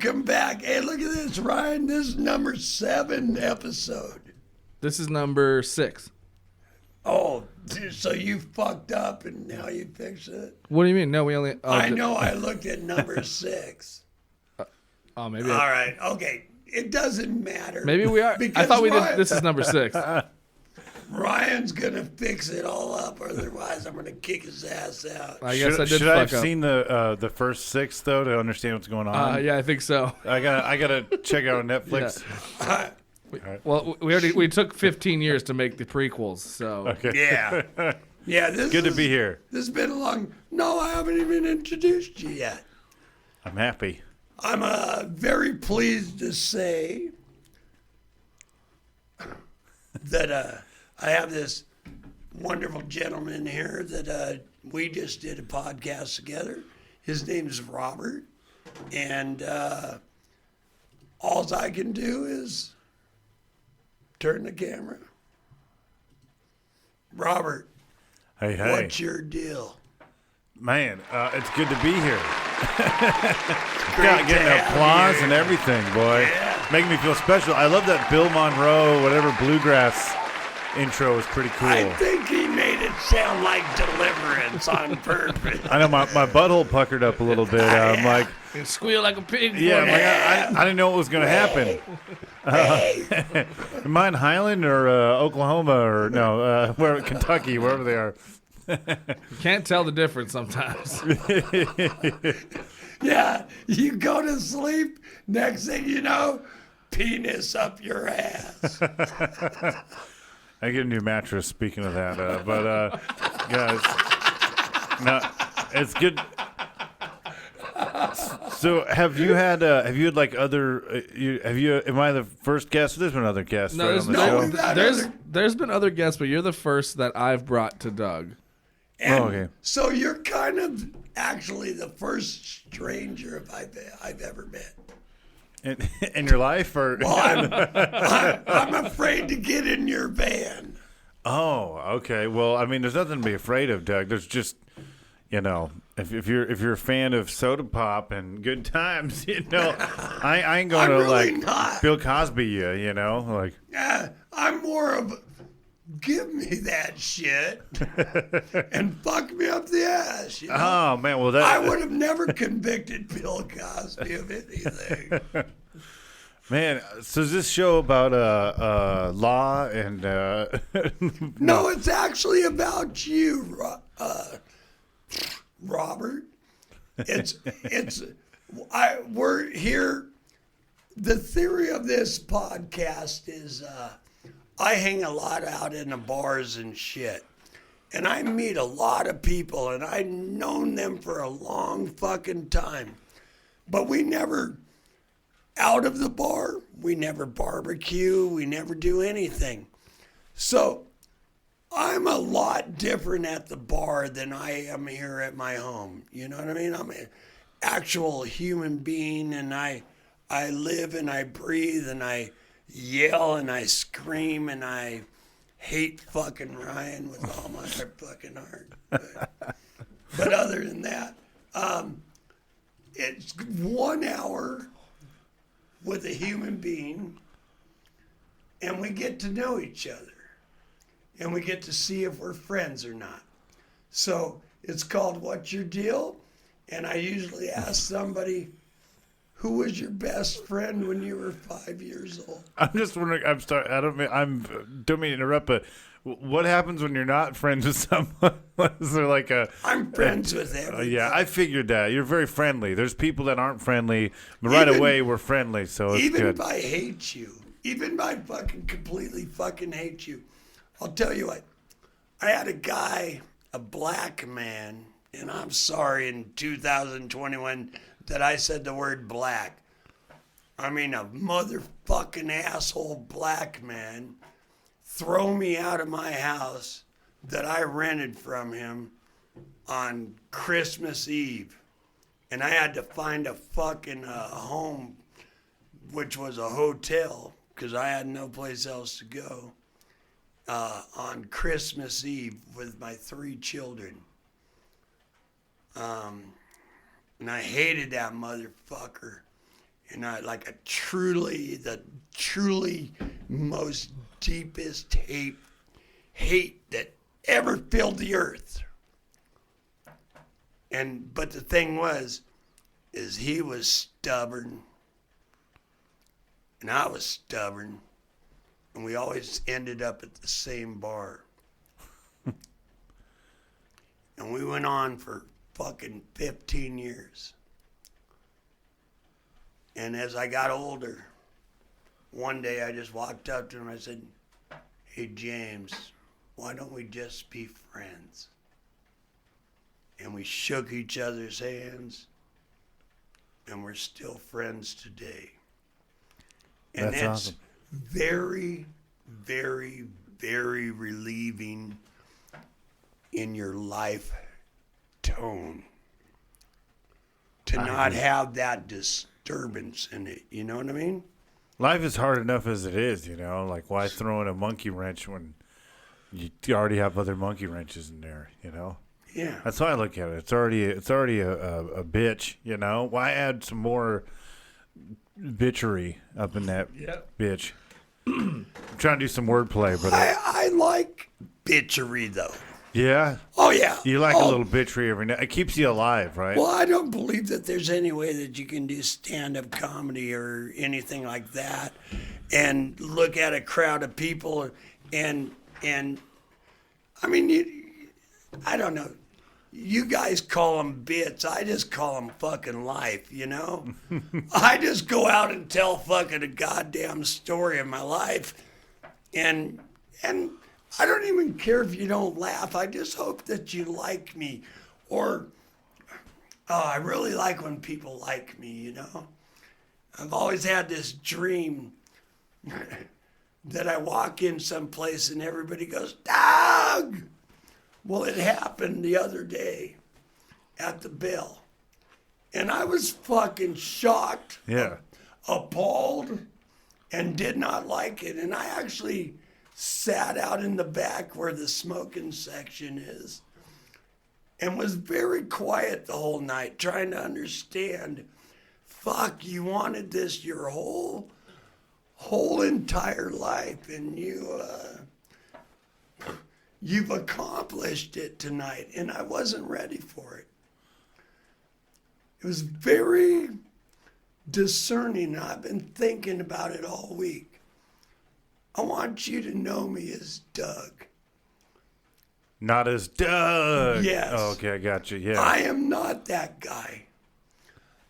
Welcome back. Hey, look at this, Ryan. This is number 7 episode. This is number 6. Oh, so you fucked up and now you fix it? What do you mean? No, we only... I know I looked at number 6. Maybe... All right, okay. It doesn't matter. Maybe we are. I thought we did... This is number 6. Ryan's going to fix it all up, otherwise I'm going to kick his ass out. I guess I did Should I fuck have up. seen the first 6, though, to understand what's going on? Yeah, I think so. I gotta check out on Netflix. Yeah. Well, we took 15 years to make the prequels, so... Okay. Yeah. Yeah, this Good to be here. This has been a long... No, I haven't even introduced you yet. I'm happy. I'm very pleased to say that I have this wonderful gentleman here that we just did a podcast together. His name is Robert, and all I can do is turn the camera. Robert, Hey. what's your deal? Man, it's good to be here. Great Getting to have applause you. and everything, boy. Yeah. Making me feel special. I love that Bill Monroe, whatever, bluegrass intro was pretty cool. I think he made it sound like Deliverance on purpose. I know my butthole puckered up a little bit. I'm like, You squeal like a pig. yeah, for I'm me. like, I didn't know what was going to happen. Hey, Am I in Highland or Oklahoma or no, where Kentucky, wherever they are? You can't tell the difference sometimes. yeah, you go to sleep, next thing you know, penis up your ass. I get a new mattress. Speaking of that, but guys, no, it's good. So have you had like other? Am I the first guest? There's been other guests No, right on the no, show. we've had there's other- there's been other guests, but you're the first that I've brought to Doug. And okay. So you're kind of actually the first stranger I've ever met. In your life, or Well, I'm afraid to get in your van. oh, okay. Well, I mean, there's nothing to be afraid of, Doug. There's just, if you're a fan of soda pop and good times, I ain't going I'm to really like not. Bill Cosby you, like. I'm more of, give me that shit and fuck me up the ass. You know? Oh man, well that I would have never convicted Bill Cosby of anything. man. So is this show about law and No, it's actually about you, Robert. We're here. The theory of this podcast is I hang a lot out in the bars and shit. And I meet a lot of people, and I've known them for a long fucking time. But we never, out of the bar, we never barbecue, we never do anything. So I'm a lot different at the bar than I am here at my home. You know what I mean? I'm an actual human being, and I live and I breathe and I yell and I scream and I hate fucking Ryan with all my fucking heart. But other than that, it's 1 hour with a human being, and we get to know each other, and we get to see if we're friends or not. So it's called What's Your Deal? And I usually ask somebody, who was your best friend when you were 5 years old? I'm just wondering. Don't mean to interrupt, but what happens when you're not friends with someone? Is there like a? I'm friends with everybody. Yeah, I figured that. You're very friendly. There's people that aren't friendly, but right away we're friendly, so it's Even good. if I hate you, even if I fucking completely fucking hate you, I'll tell you what. I had a guy, a black man, and I'm sorry in 2021 that I said the word black. I mean a motherfucking asshole black man throw me out of my house that I rented from him on Christmas Eve. And I had to find a fucking home, which was a hotel, because I had no place else to go, on Christmas Eve with my 3 children. And I hated that motherfucker. like the truly most deepest hate that ever filled the earth. But the thing is he was stubborn, and I was stubborn, and we always ended up at the same bar. And we went on for fucking 15 years. And as I got older, one day I just walked up to him and I said, "Hey, James, why don't we just be friends?" And we shook each other's hands, and we're still friends today. And that's awesome. very, very, very relieving in your life tone to not have that disturbance in it. You know what I mean? Life is hard enough as it is, you know. Like, why throw in a monkey wrench when you already have other monkey wrenches in there, you know? Yeah. That's how I look at it. It's already a bitch, you know. Why add some more bitchery up in that bitch? I'm trying to do some wordplay, but I like bitchery, though. yeah. Oh, yeah. You like a little bitchery every night. It keeps you alive, right? Well, I don't believe that there's any way that you can do stand-up comedy or anything like that and look at a crowd of people and I mean, I don't know. You guys call them bits. I just call them fucking life, you know? I just go out and tell fucking a goddamn story of my life. And I don't even care if you don't laugh. I just hope that you like me. Or, I really like when people like me, you know? I've always had this dream that I walk in someplace and everybody goes, "Doug!" Well, it happened the other day at the Bell. And I was fucking shocked, appalled, and did not like it. And I actually sat out in the back where the smoking section is and was very quiet the whole night, trying to understand, fuck, you wanted this your whole entire life, and you've accomplished it tonight, and I wasn't ready for it. It was very discerning. I've been thinking about it all week. I want you to know me as Doug. Not as Doug. Yes. Oh, okay, I got you. Yeah. I am not that guy.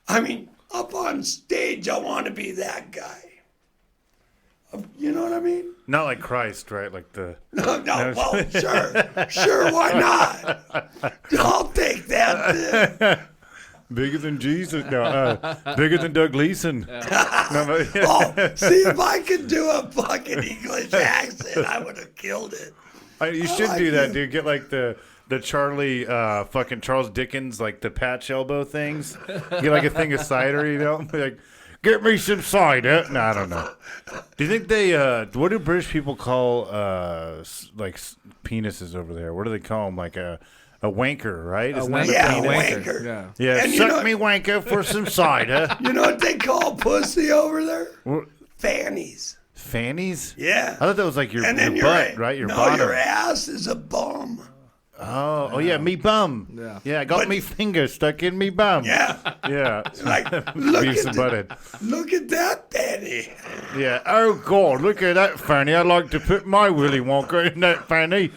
I mean, up on stage, I want to be that guy. You know what I mean? Not like Christ, right? Like the... No, well, sure, why not? I'll take that. Bigger than Jesus. No, bigger than Doug Leeson. Oh, see, if I could do a fucking English accent, I would have killed it. You should do that, dude. Get like the Charlie, fucking Charles Dickens, like the patch elbow things. Get like a thing of cider, you know? Be like, get me some cider. No, I don't know. Do you think they, what do British people call, like, penises over there? What do they call them? Like a wanker, right? A Isn't that Yeah, a penis? wanker. Yeah. Yeah, And you suck know- me wanker for some cider. You know what they call pussy over there? What? Fannies. Fannies? Yeah. I thought that was like your And then butt, right? Your bottom. your ass is a bum. Oh, yeah, me bum. Yeah. I got me finger stuck in me bum. Yeah. Yeah. Like, look Beefs at, and butted. look at that Fanny. Yeah. Oh, God, look at that fanny. I'd like to put my Willy Wonka in that fanny.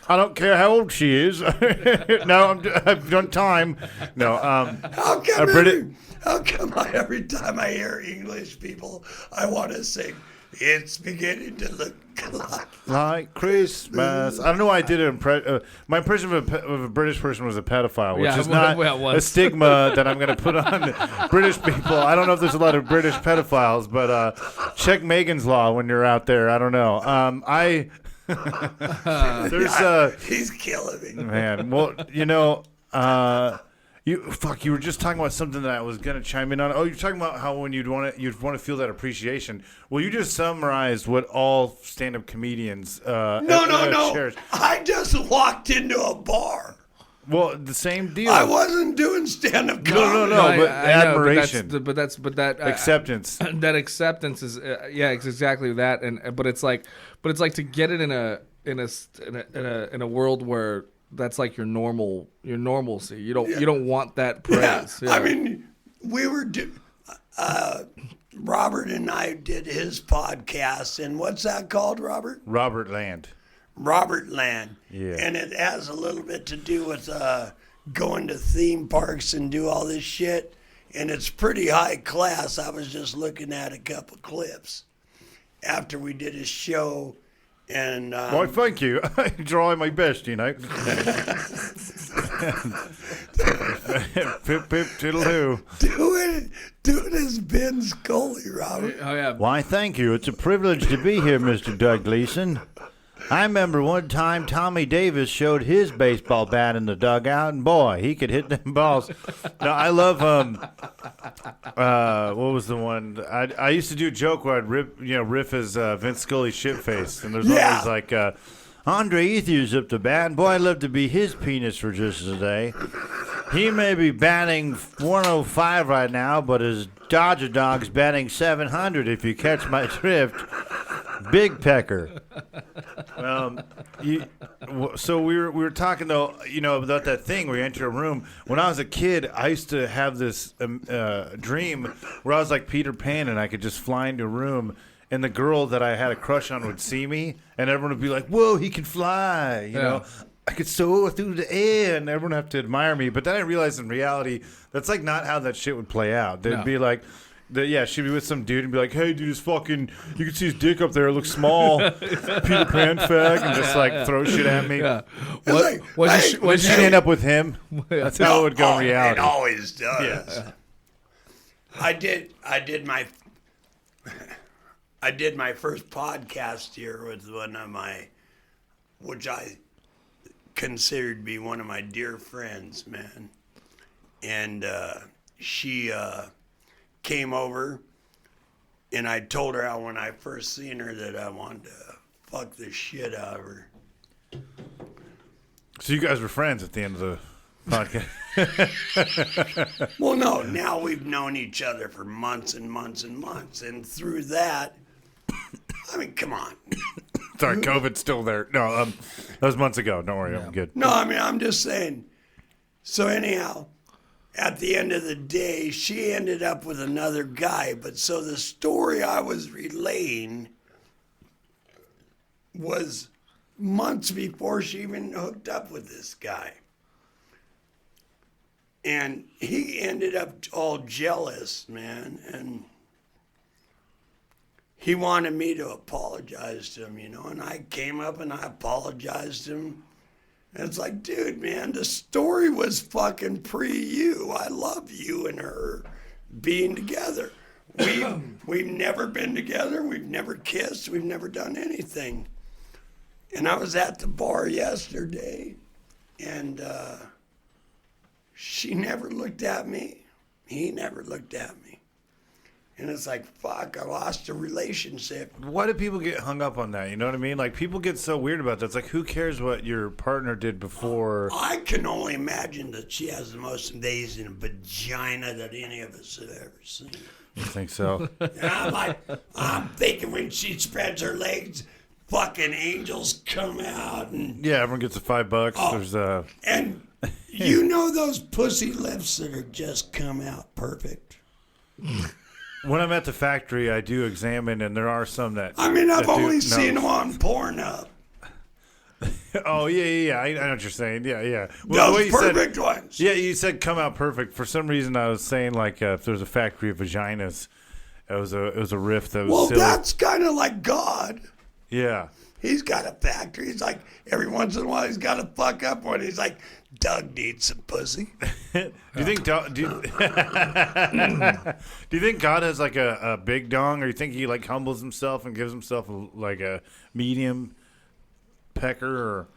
I don't care how old she is. No, I've done time. No, How come every time I hear English people, I want to sing, "It's beginning to look like Christmas." I don't know why I did it. My impression of a British person was a pedophile, which Yeah, is not well, it was. a stigma that I'm going to put on British people. I don't know if there's a lot of British pedophiles, but check Megan's Law when you're out there. I don't know. He's killing me. Man, well, you know, you were just talking about something that I was gonna chime in on. Oh, you're talking about how when you'd want to feel that appreciation. Well, you just summarized what all stand-up comedians No. cherish. I just walked into a bar. Well, the same deal. I wasn't doing stand-up comedy. No, but I know, admiration. but that Acceptance. That acceptance is it's exactly that. But it's like to get it in a world where that's like your normalcy. You don't want that praise. Yeah. I mean, we were Robert and I did his podcast, and what's that called, Robert? Robert Land. Yeah. And it has a little bit to do with going to theme parks and do all this shit. And it's pretty high class. I was just looking at a couple clips after we did his show. And Why, thank you. I try my best, you know. Pip, pip, tiddle-hoo. Doing his Ben Scully, Robert. Oh, yeah. Why, thank you. It's a privilege to be here, Mr. Doug Gleason. I remember one time Tommy Davis showed his baseball bat in the dugout, and boy, he could hit them balls. No, I love what was the one? I used to do a joke where I'd riff as Vince Scully's shit face, and there's always like Andre Ethiers up the bat, and boy, I'd love to be his penis for just a day. He may be batting 105 right now, but his Dodger dog's batting 700. If you catch my drift. Big pecker. So we were talking though, about that thing where you enter a room. When I was a kid, I used to have this dream where I was like Peter Pan and I could just fly into a room and the girl that I had a crush on would see me and everyone would be like, "Whoa, he can fly!" You know, I could soar through the air and everyone would have to admire me. But then I realized in reality, that's like not how that shit would play out. They'd be like. She'd be with some dude and be like, "Hey, dude, this fucking, you can see his dick up there. It looks small." Peter Pan fag, and just like throw shit at me. Yeah. Would you end up with him? That's how it would go in reality. It always does. Yes. I did my first podcast here with one of which I considered to be one of my dear friends, man, and she. Came over, and I told her how when I first seen her that I wanted to fuck the shit out of her. So you guys were friends at the end of the podcast? Well, no. Now we've known each other for months and months and months, and through that, I mean, come on. Sorry, COVID's still there. No, that was months ago. Don't worry, I'm good. No, I mean, I'm just saying. So anyhow. At the end of the day, she ended up with another guy. But so the story I was relaying was months before she even hooked up with this guy. And he ended up all jealous, man. And he wanted me to apologize to him, And I came up and I apologized to him. And it's like, dude, man, the story was fucking pre-you. I love you and her being together. We've never been together. We've never kissed. We've never done anything. And I was at the bar yesterday, and she never looked at me. He never looked at me. And it's like, fuck, I lost a relationship. Why do people get hung up on that? You know what I mean? Like, people get so weird about that. It's like, who cares what your partner did before? I can only imagine that she has the most amazing vagina that any of us have ever seen. You think so? And I'm thinking when she spreads her legs, fucking angels come out. And yeah, everyone gets $5. There's and you know those pussy lips that are just come out perfect? When I'm at the factory, I do examine, and there are some that... I mean, I've only seen them on Pornhub. Oh, yeah. I know what you're saying. Yeah. Well, those perfect ones. Yeah, you said come out perfect. For some reason, I was saying, like, if there's a factory of vaginas, it was a riff that was silly. That's kind of like God. Yeah. He's got a factory. He's like, every once in a while, he's got to fuck up one. He's like, Doug needs some pussy. Do you think do you think God has like a big dong, or you think he like humbles himself and gives himself like a medium pecker? Or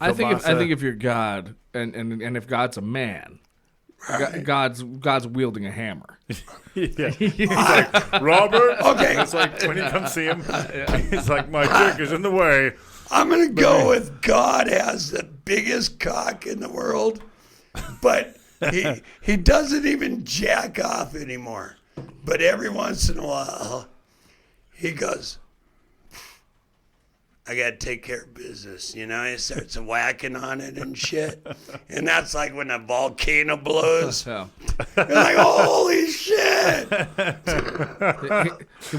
I think if you're God and if God's a man, right. God's wielding a hammer. Yeah. He's like, Robert. Okay. It's like when you come see him, he's like, my dick is in the way. I'm going to go with God has the biggest cock in the world, But he doesn't even jack off anymore. But every once in a while, he goes, I got to take care of business. You know, he starts whacking on it and shit. And that's like when a volcano blows. Yeah. You're like, holy shit.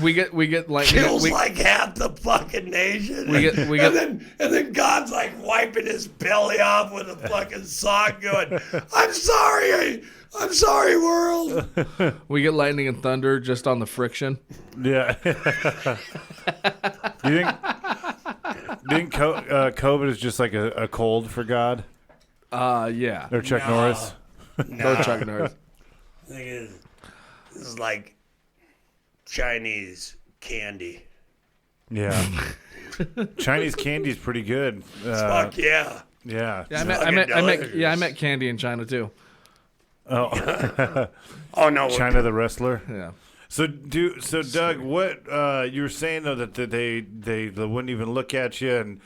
we get like Kills like half the fucking nation. We get and then God's like wiping his belly off with a fucking sock going, I'm sorry, world. we get lightning and thunder just on the friction. Yeah. Do you think COVID is just like a cold for God? Yeah. Or Chuck Norris? No, Chuck Norris. I think this is like Chinese candy. Yeah. Chinese candy's pretty good. Fuck yeah. Yeah. Yeah, I met Candy in China too. Oh. Oh no. China the wrestler. Yeah. So Doug, what you were saying though that they wouldn't even look at you, and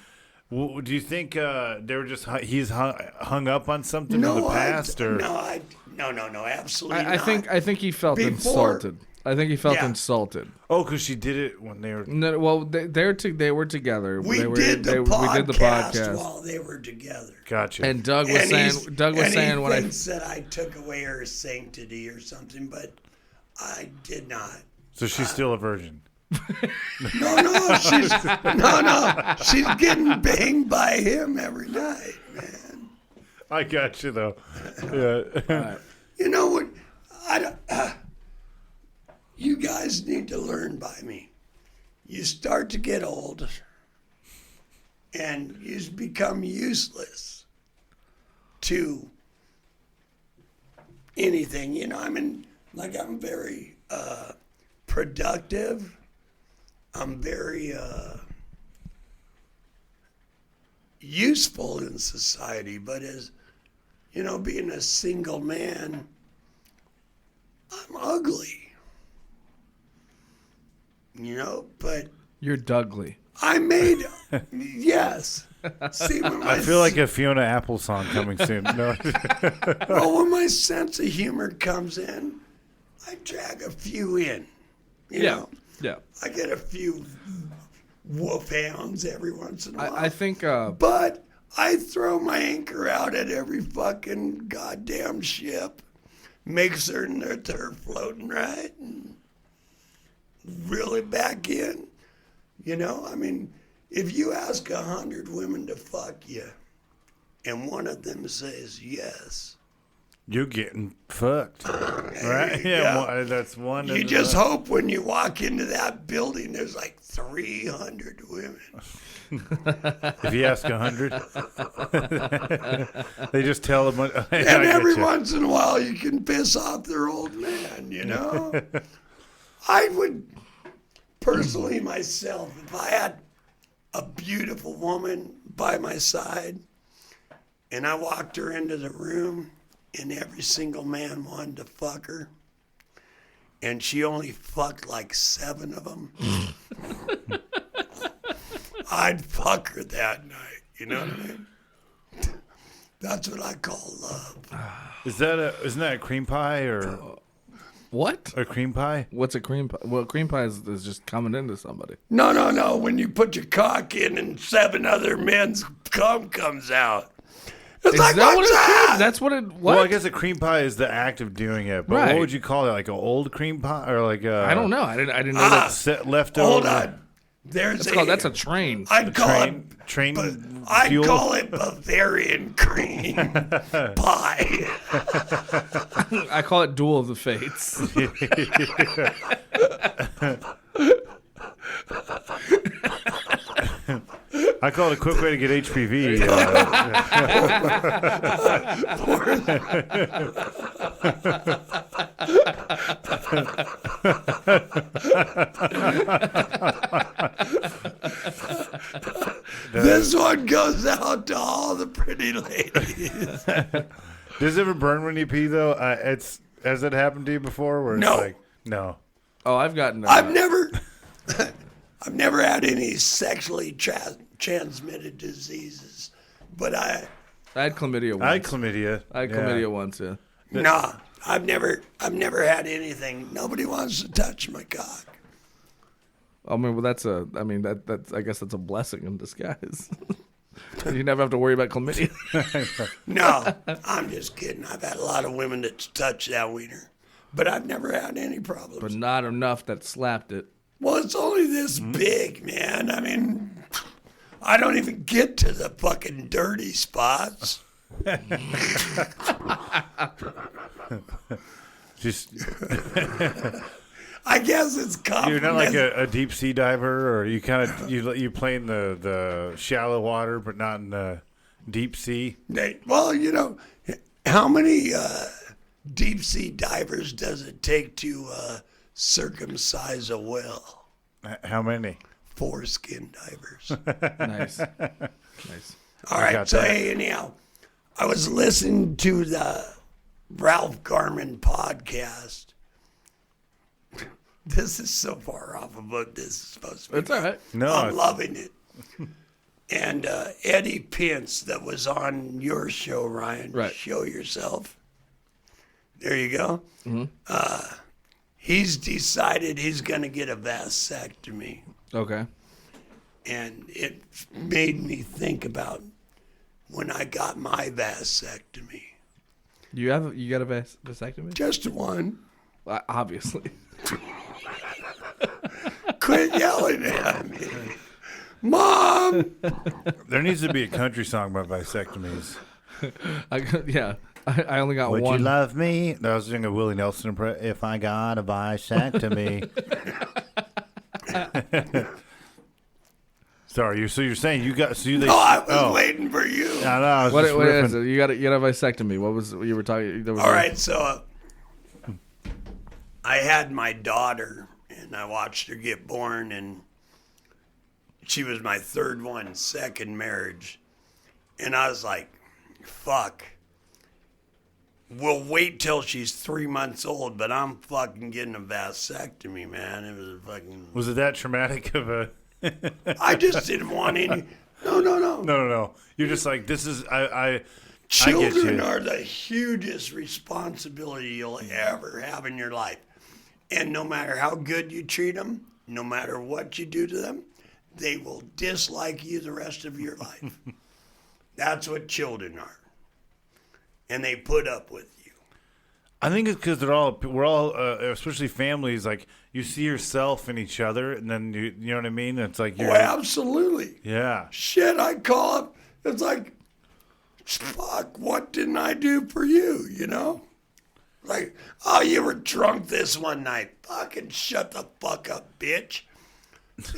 do you think they were just he's hung up on something in the past, or no, absolutely I think he felt insulted. I think he felt insulted. Oh, because she did it when they were. No, well, they were together. We did the podcast while they were together. Gotcha. And Doug was saying when I said I took away her sanctity or something, but I did not. So she's still a virgin. No, she's getting banged by him every night, man. I got you though. Yeah. Right. You know what? You guys need to learn by me. You start to get old, and you become useless to anything. You know, I'm very productive. I'm very useful in society, but as you know, being a single man, I'm ugly. You know, but You're Dougly. I made yes. See, I feel like a Fiona Apple song coming soon. No. well, when my sense of humor comes in, I drag a few in. You know, Yeah. I get a few wolfhounds every once in a while. I think. But I throw my anchor out at every fucking goddamn ship, make certain that they're floating right, and reel it back in. You know, I mean, if you ask 100 women to fuck you, and one of them says yes, You're getting fucked, right? Yeah. That's one. you just hope when you walk into that building, there's like 300 women. If you ask 100, they just tell them. And every once in a while, you can piss off their old man, you know? I would, personally myself, if I had a beautiful woman by my side and I walked her into the room and every single man wanted to fuck her and she only fucked like 7 of them, I'd fuck her that night, you know what I mean? That's what I call love. Isn't that a cream pie or What? a cream pie? What's a cream pie? Well, cream pie is just coming into somebody. No. When you put your cock in and 7 other men's cum comes out. It's Is like, that what what's it's that? called? That's what it. What? Well, I guess a cream pie is the act of doing it. But Right. what would you call it? Like an old cream pie or like a? I don't know. I didn't know that. Set leftover. Hold on. That's a train. I'd call train it. I'd fuel? call it Bavarian cream pie. I call it Duel of the Fates. I call it a quick way to get HPV. This one goes out to all the pretty ladies. Does it ever burn when you pee though? Has it happened to you before? Where it's No. like, no. Oh, I've gotten. I've never had any sexually transmitted diseases, but I had chlamydia once. I had chlamydia. I had chlamydia once, yeah. Nah, I've never had anything. Nobody wants to touch my cock. I mean, well, that's I guess that's a blessing in disguise. You never have to worry about chlamydia. No, I'm just kidding. I've had a lot of women that touch that wiener, but I've never had any problems. But not enough that slapped it. Well, it's only this big, man. I mean, I don't even get to the fucking dirty spots. Just I guess it's common. you're not like a deep sea diver, or you kind of you play in the shallow water, but not in the deep sea. Well, you know, how many deep sea divers does it take to circumcise a whale? How many? Foreskin divers. Nice. Nice. All right. got So, that. hey, anyhow, I was listening to the Ralph Garman podcast. This is so far off of what this is supposed to be. It's all right. No, I'm it's- loving it. And Eddie Pence, that was on your show, Ryan. Right. Show yourself. There you go. He's decided he's going to get a vasectomy. Okay. And it made me think about when I got my vasectomy. You got a vasectomy? Just one. Obviously. Quit yelling at me. Mom! There needs to be a country song about vasectomies. I only got Would one. you love me? That was doing a Willie Nelson if I got a vasectomy. Sorry, so you're saying you got No, I was waiting for you. I know, I was What just is riffing. it? You got a vasectomy. What was you were talking? There was All right, so I had my daughter, and I watched her get born, and she was my third one, second marriage. And I was like, fuck. We'll wait till she's 3 months old, but I'm fucking getting a vasectomy, man. It was fucking... Was it that traumatic of a... I just didn't want any... No. No. You're just like, this is... I get Children you. are the hugest responsibility you'll ever have in your life. And no matter how good you treat them, no matter what you do to them, they will dislike you the rest of your life. That's what children are. And they put up with you. I think it's because we're all, especially families, like, you see yourself in each other, and then, you know what I mean? It's like, Oh, you're... absolutely. Yeah. Shit, I call up. It's like, fuck, what didn't I do for you, you know? Like, oh, you were drunk this one night. Fucking shut the fuck up, bitch.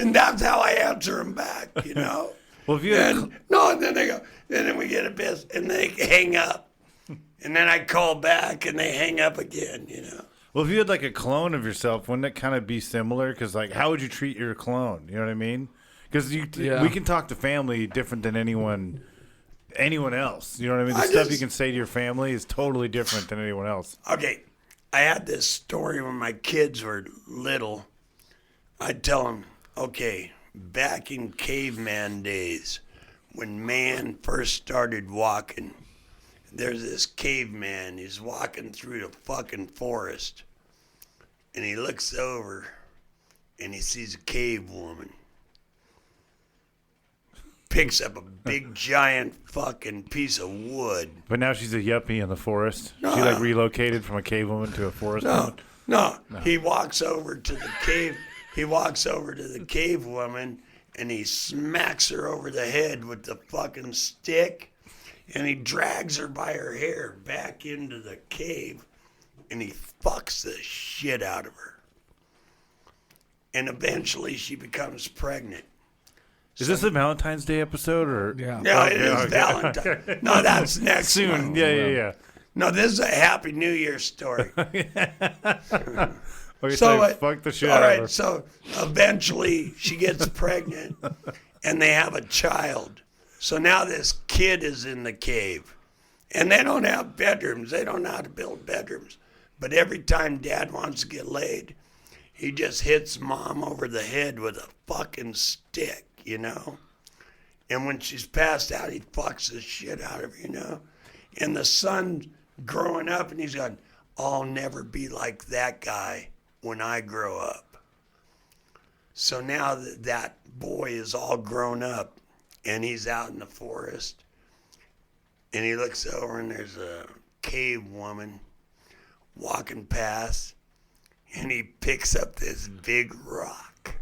And that's how I answer them back, you know? Well, if you had... And then they go, and then we get a piss, and they hang up. And then I call back, and they hang up again, you know? Well, if you had like a clone of yourself, wouldn't it kind of be similar? Because like, how would you treat your clone? You know what I mean? Because we can talk to family different than anyone else. You know what I mean? The stuff you can say to your family is totally different than anyone else. Okay, I had this story when my kids were little. I'd tell them, okay, back in caveman days, when man first started walking, there's this caveman. He's walking through the fucking forest, and he looks over, and he sees a cave woman. Picks up a big, giant fucking piece of wood. But now she's a yuppie in the forest. She like relocated from a cave woman to a forest woman. No. He walks over to the cave. He walks over to the cave woman, and he smacks her over the head with the fucking stick, and he drags her by her hair back into the cave, and he fucks the shit out of her. And eventually she becomes pregnant. Is this a Valentine's Day episode or? Yeah. No, it is Valentine. No, that's next Soon. month. Yeah. No, this is a Happy New Year story. Okay, So, fuck the shit all out right, of her. so eventually she gets pregnant, and they have a child. So now this kid is in the cave, and they don't have bedrooms. They don't know how to build bedrooms. But every time Dad wants to get laid, he just hits Mom over the head with a fucking stick, you know? And when she's passed out, he fucks the shit out of her, you know? And the son's growing up, and he's going, I'll never be like that guy when I grow up. So now that boy is all grown up, and he's out in the forest, and he looks over, and there's a cave woman walking past, and he picks up this big rock.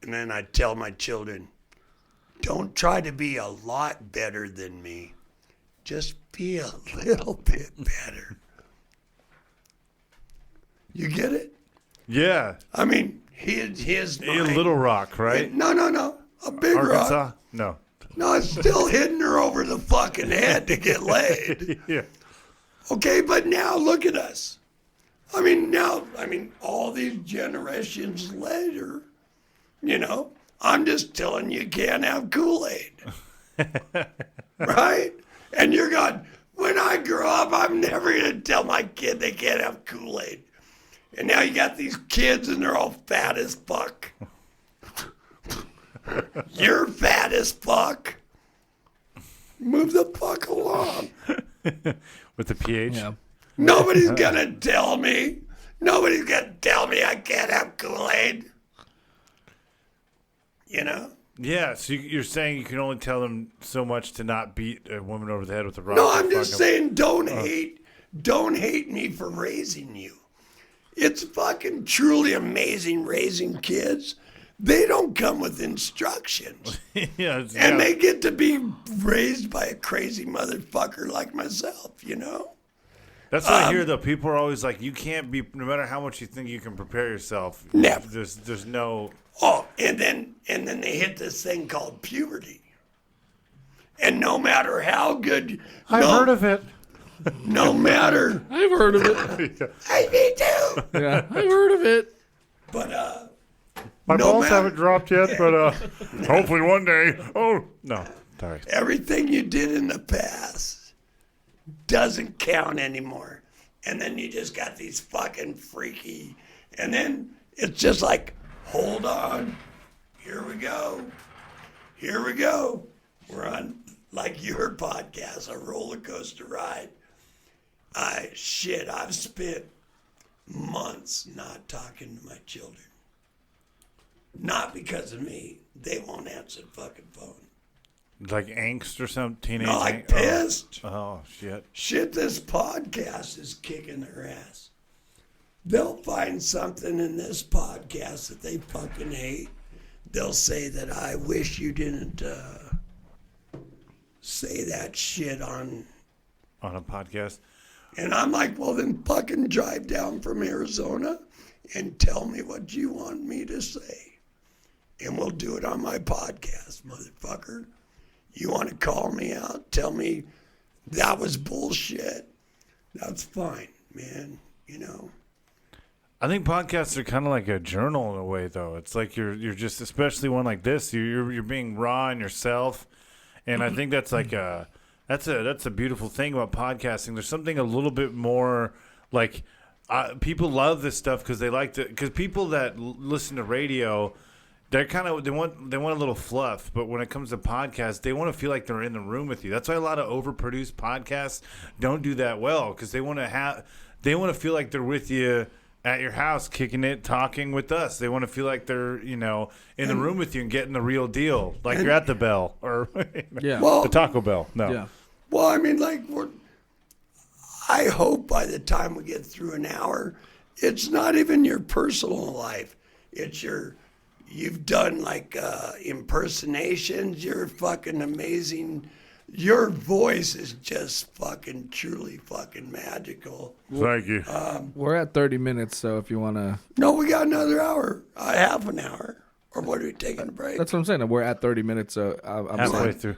And then I tell my children, don't try to be a lot better than me. Just be a little bit better. You get it? Yeah. I mean, his A mind- little rock, right? No. A big Arkansas? rock. No. No, it's still hitting her over the fucking head to get laid. Yeah. Okay, but now look at us. I mean, all these generations later, you know, I'm just telling you can't have Kool-Aid. Right? And you're going, when I grow up, I'm never going to tell my kid they can't have Kool-Aid. And now you got these kids and they're all fat as fuck. You're fat as fuck. Move the fuck along. With the pH? Yeah. Nobody's going to tell me. Nobody's going to tell me I can't have Kool-Aid. You know? Yeah, so you're saying you can only tell them so much to not beat a woman over the head with a rock? No, or I'm just fuck 'em. saying don't hate me for raising you. It's fucking truly amazing raising kids. They don't come with instructions. Yeah, And they get to be raised by a crazy motherfucker like myself, you know? That's what I hear, though. People are always like, you can't be, no matter how much you think you can prepare yourself. Never. There's no... Oh, and then they hit this thing called puberty. And no matter how good... I've heard of it. No matter... I've heard of it. Hey, me too! Yeah, I've heard of it. But, My no balls matter- haven't dropped yet, but hopefully one day. Oh, no. Sorry. everything you did in the past doesn't count anymore. And then you just got these fucking freaky... And then it's just like, hold on. Here we go. Here we go. We're on, like your podcast, a roller coaster ride. I've spent months not talking to my children. Not because of me. They won't answer the fucking phone. Like angst or some teenage No, like angst? pissed. Oh, shit. Shit, this podcast is kicking their ass. They'll find something in this podcast that they fucking hate. They'll say that I wish you didn't say that shit on. On a podcast? And I'm like, well, then fucking drive down from Arizona and tell me what you want me to say. And we'll do it on my podcast, motherfucker. You want to call me out? Tell me that was bullshit. That's fine, man. You know. I think podcasts are kind of like a journal in a way, though. It's like you're just, especially one like this, you're being raw in yourself, and I think that's like that's a beautiful thing about podcasting. There's something a little bit more like people love this stuff because they like to, because people that listen to radio, they're kind of they want a little fluff, but when it comes to podcasts, they want to feel like they're in the room with you. That's why a lot of overproduced podcasts don't do that well, because they want to feel like they're with you at your house, kicking it, talking with us. They want to feel like they're, in the room with you and getting the real deal, like you're at the Bell or Yeah. Well, the Taco Bell. No, Yeah. Well, I mean, like, I hope by the time we get through an hour, it's not even your personal life. It's you've done like impersonations. You're fucking amazing. Your voice is just fucking truly fucking magical. thank you. We're at 30 minutes, so if you want to... No, we got another hour, half an hour. Or what are we taking a break? That's what I'm saying. We're at 30 minutes, so I'm Halfway saying... through.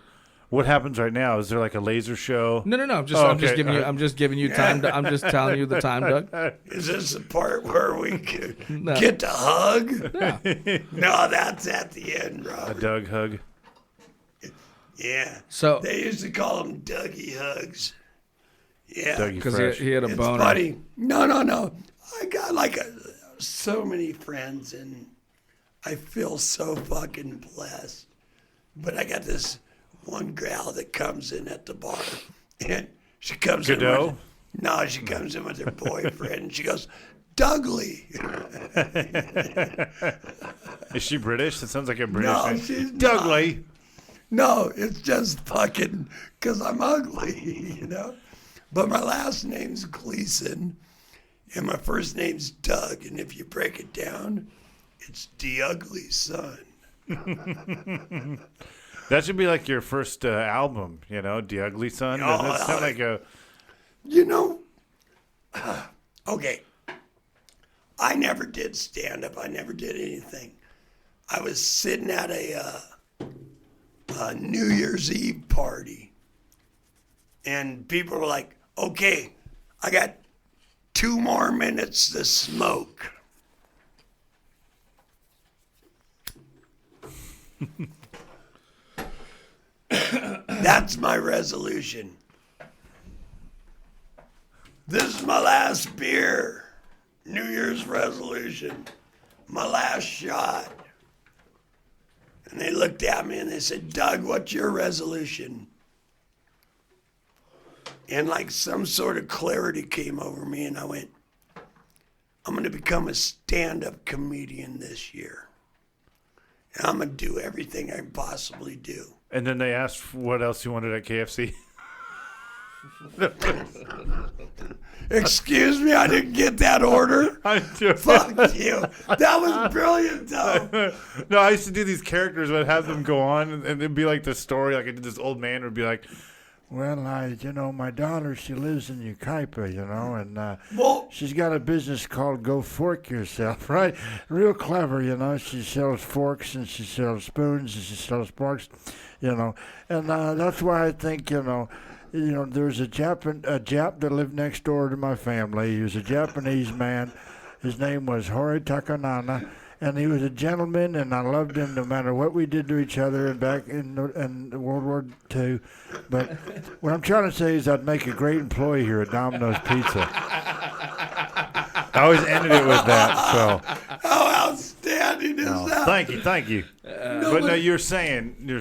What happens right now? Is there like a laser show? No. I'm just okay. giving you. I'm just giving you time. I'm just telling you the time, Doug. Is this the part where we could No. get to hug? Yeah. No, that's at the end, A Robert. Doug hug. Yeah. So They used to call them Dougie hugs. Yeah. Dougie because Fresh. he had a It's boner. funny. No. I got like so many friends, and I feel so fucking blessed. But I got this one gal that comes in at the bar, and she comes Godot? in. No, she comes in with her boyfriend, and she goes, Dougley. Is she British? It sounds like a British No, name. she's Dougley. No, it's just fucking because I'm ugly, you know? But my last name's Gleason, and my first name's Doug, and if you break it down, it's the ugly son. That should be like your first album, you know, The Ugly Son. Doesn't it sound like a... You know, okay, I never did stand-up. I never did anything. I was sitting at a New Year's Eve party, and people were like, okay, I got 2 more minutes to smoke. That's my resolution. This is my last beer. New Year's resolution. My last shot. And they looked at me and they said, Doug, what's your resolution? And like some sort of clarity came over me, and I went, I'm going to become a stand-up comedian this year. And I'm going to do everything I can possibly do. And then they asked what else you wanted at KFC. Excuse me, I didn't get that order. Fuck you. That was brilliant, though. No, I used to do these characters. I'd have them go on, and it'd be like the story. Like I did this old man would be like, well, my daughter, she lives in Yucaipa, and Well, she's got a business called Go Fork Yourself, right? Real clever, She sells forks and she sells spoons and she sells forks, And that's why I think, there's a Jap that lived next door to my family. He was a Japanese man. His name was Hori Takanana. And he was a gentleman, and I loved him no matter what we did to each other and back in World War II. But what I'm trying to say is I'd make a great employee here at Domino's Pizza. I always ended it with that. So how outstanding is that? thank you. No, you're saying No,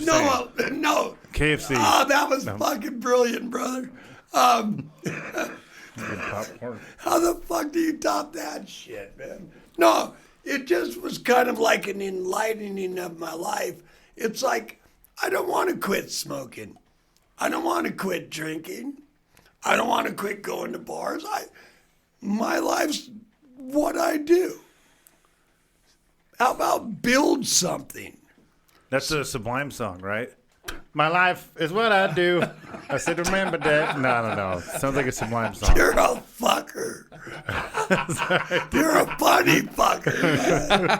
KFC. Oh, that was fucking brilliant, brother. Popcorn. How the fuck do you top that shit, man? No, it just was kind of like an enlightening of my life. It's like, I don't want to quit smoking. I don't want to quit drinking. I don't want to quit going to bars. My life's what I do. How about build something? That's a Sublime song, right? My life is what I do. I said, remember that. No. Sounds like a Sublime song. You're a fucker. You're a funny fucker, man.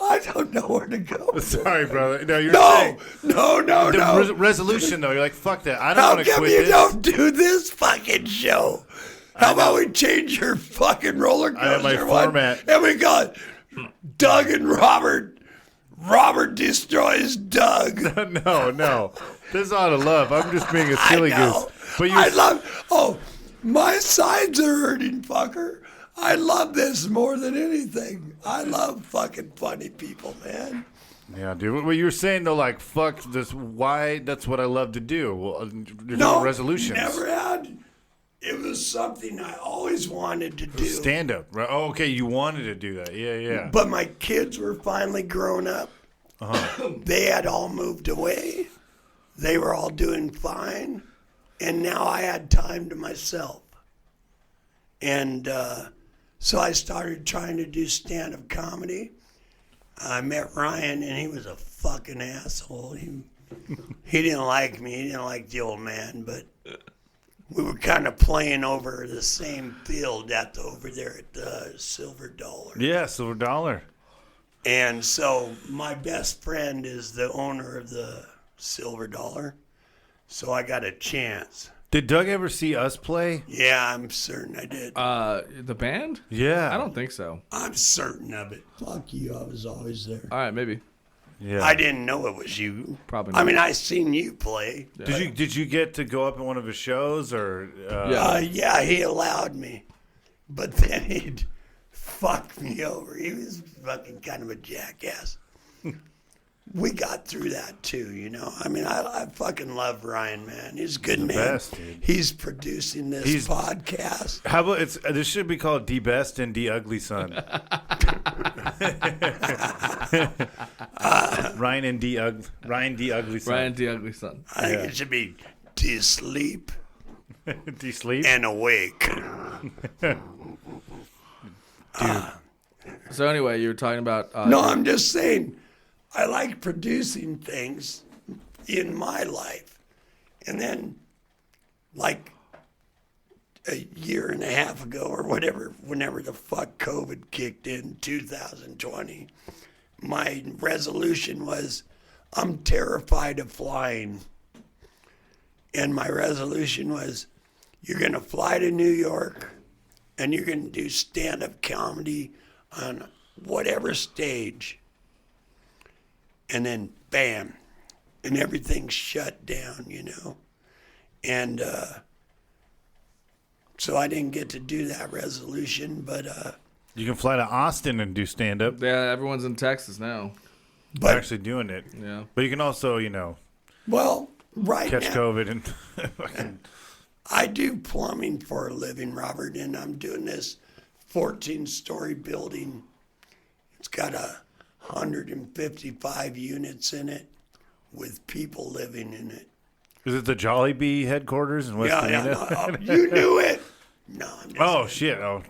I don't know where to go. Sorry, brother. No, you're saying. No. Resolution, though. You're like, fuck that. I don't How want to come quit you this. don't do this fucking show? How about we change your fucking roller coaster I have my format. and we got Doug and Robert. Robert destroys Doug. No. This is out of love. I'm just being a silly goose. But My sides are hurting, fucker. I love this more than anything. I love fucking funny people, man. Yeah, dude. What you're saying, though, like, fuck this. Why? That's what I love to do. Well, there's no resolutions. Never had. It was something I always wanted to do. Stand up, right? Oh, okay. You wanted to do that. Yeah. But my kids were finally grown up. They had all moved away. They were all doing fine. And now I had time to myself. And so I started trying to do stand-up comedy. I met Ryan, and he was a fucking asshole. He didn't like me. He didn't like the old man, but we were kind of playing over the same field over there at the Silver Dollar. Yeah, Silver Dollar. And so my best friend is the owner of the Silver Dollar, so I got a chance. Did Doug ever see us play? Yeah, I'm certain I did. The band? Yeah. I don't think so. I'm certain of it. Fuck you, I was always there. All right, maybe. Yeah. I didn't know it was you. Probably not. I mean, I seen you play. Did you get to go up in one of his shows or? Yeah, he allowed me. but then he'd fuck me over. He was fucking kind of a jackass. We got through that too, you know. I mean, I fucking love Ryan, man. He's a good man. best, dude. He's producing this podcast. How about this should be called D Best and D Ugly Son. Ryan D Ugly Son. Ryan D. Ugly Son. I think it should be D Sleep D Sleep. and Awake. So anyway, you were talking about. No, I'm just saying, I like producing things in my life. And then, like a year and a half ago or whatever, whenever the fuck COVID kicked in, 2020, my resolution was, I'm terrified of flying. And my resolution was, you're going to fly to New York and you're going to do stand-up comedy on whatever stage. And then, bam, and everything's shut down, you know. And so I didn't get to do that resolution, but You can fly to Austin and do stand up. Yeah, everyone's in Texas now. They're actually doing it. Yeah. But you can also, well, right catch now, COVID and fucking. I do plumbing for a living, Robert, and I'm doing this 14-story building. It's got 155 units in it with people living in it. Is it the Jollibee headquarters in West Vienna? You knew it. No, I'm just Oh, shit. Oh,